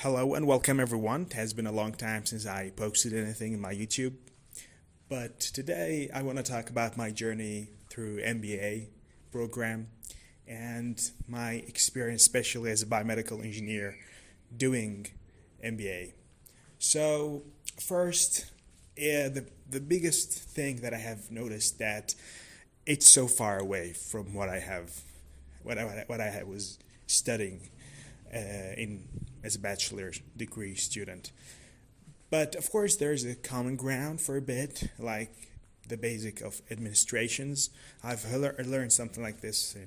Hello and welcome everyone. It has been a long time since I posted anything in my YouTube, but today I want to talk about my journey through MBA program and my experience, especially as a biomedical engineer doing MBA. So first, the biggest thing that I have noticed that it's so far away from what I was studying in as a bachelor's degree student. But of course, there's a common ground for a bit, like the basic of administrations. I've learned something like this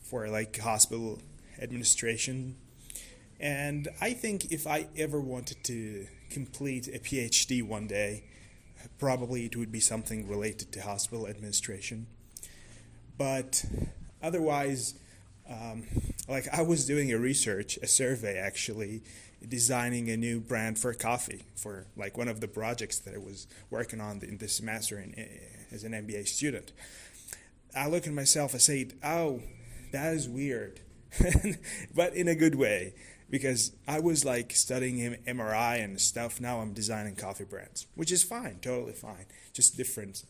for like hospital administration. And I think if I ever wanted to complete a PhD one day, probably it would be something related to hospital administration. But otherwise, like I was doing a survey actually, designing a new brand for coffee for like one of the projects that I was working on in this semester as an MBA student. I look at myself, I said, oh, that is weird, but in a good way, because I was like studying MRI and stuff. Now I'm designing coffee brands, which is fine, totally fine, just different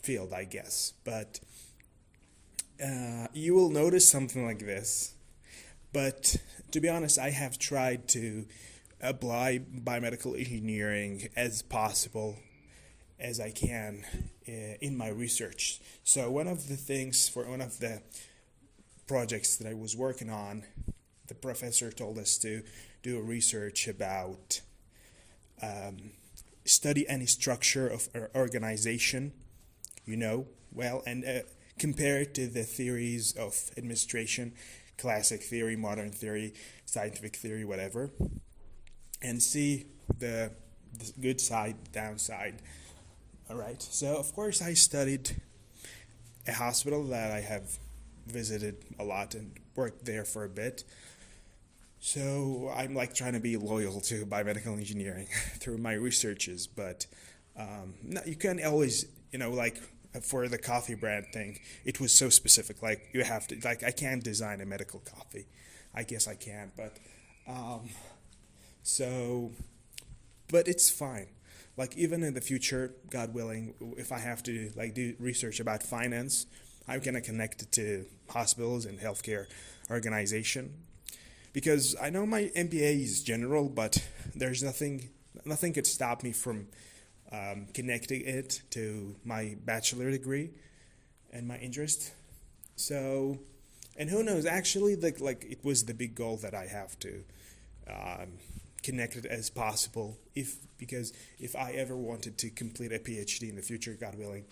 field, I guess. But you will notice something like this. But to be honest, I have tried to apply biomedical engineering as possible as I can in my research. So one of the things for one of the projects that I was working on, the professor told us to do a research about study any structure of an organization, and compare it to the theories of administration, classic theory, modern theory, scientific theory, whatever, and see the good side, downside. All right. So of course I studied a hospital that I have visited a lot and worked there for a bit. So I'm like trying to be loyal to biomedical engineering through my researches, but no, you can't always, for the coffee brand thing, it was so specific. Like you have to, like I can't design a medical coffee. I guess I can, but but it's fine. Like even in the future, God willing, if I have to like do research about finance, I'm gonna connect it to hospitals and healthcare organization, because I know my MBA is general, but there's nothing could stop me from connecting it to my bachelor degree and my interest. So, and who knows? Actually, like it was the big goal that I have to connect it as possible. Because if I ever wanted to complete a PhD in the future, God willing,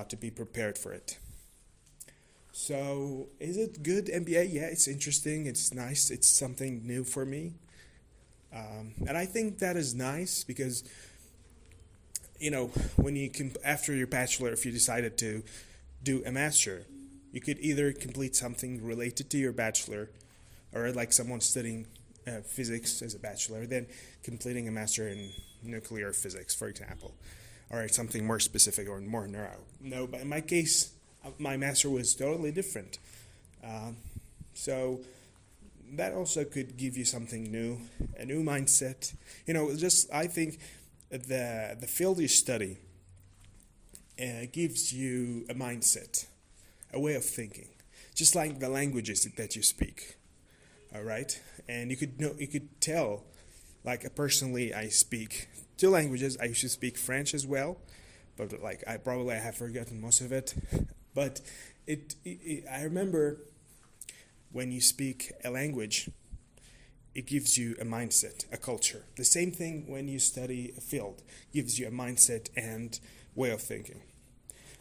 to be prepared for it. So, is it good MBA? Yeah, it's interesting. It's nice. It's something new for me, and I think that is nice because, when you after your bachelor, if you decided to do a master, you could either complete something related to your bachelor, or like someone studying physics as a bachelor, then completing a master in nuclear physics, for example, or something more specific or more narrow. No, but in my case, my master was totally different. So that also could give you something new, a new mindset. I think the field you study gives you a mindset, a way of thinking, just like the languages that you speak. All right, and you could tell. Like personally, I speak two languages. I used to speak French as well, but like I have forgotten most of it. But I remember when you speak a language, it gives you a mindset, a culture. The same thing when you study a field, gives you a mindset and way of thinking.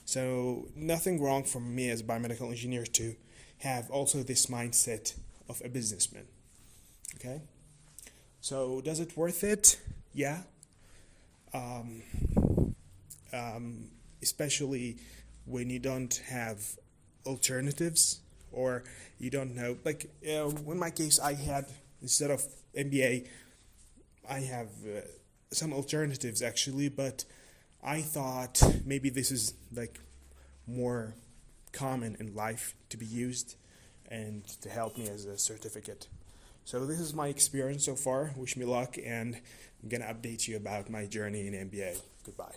So nothing wrong for me as a biomedical engineer to have also this mindset of a businessman. Okay? So does it worth it? Yeah. Especially when you don't have alternatives or you don't know. Like in my case, I had, instead of MBA, I have some alternatives actually, but I thought maybe this is like more common in life to be used and to help me as a certificate. So this is my experience so far. Wish me luck, and I'm gonna update you about my journey in MBA. Goodbye.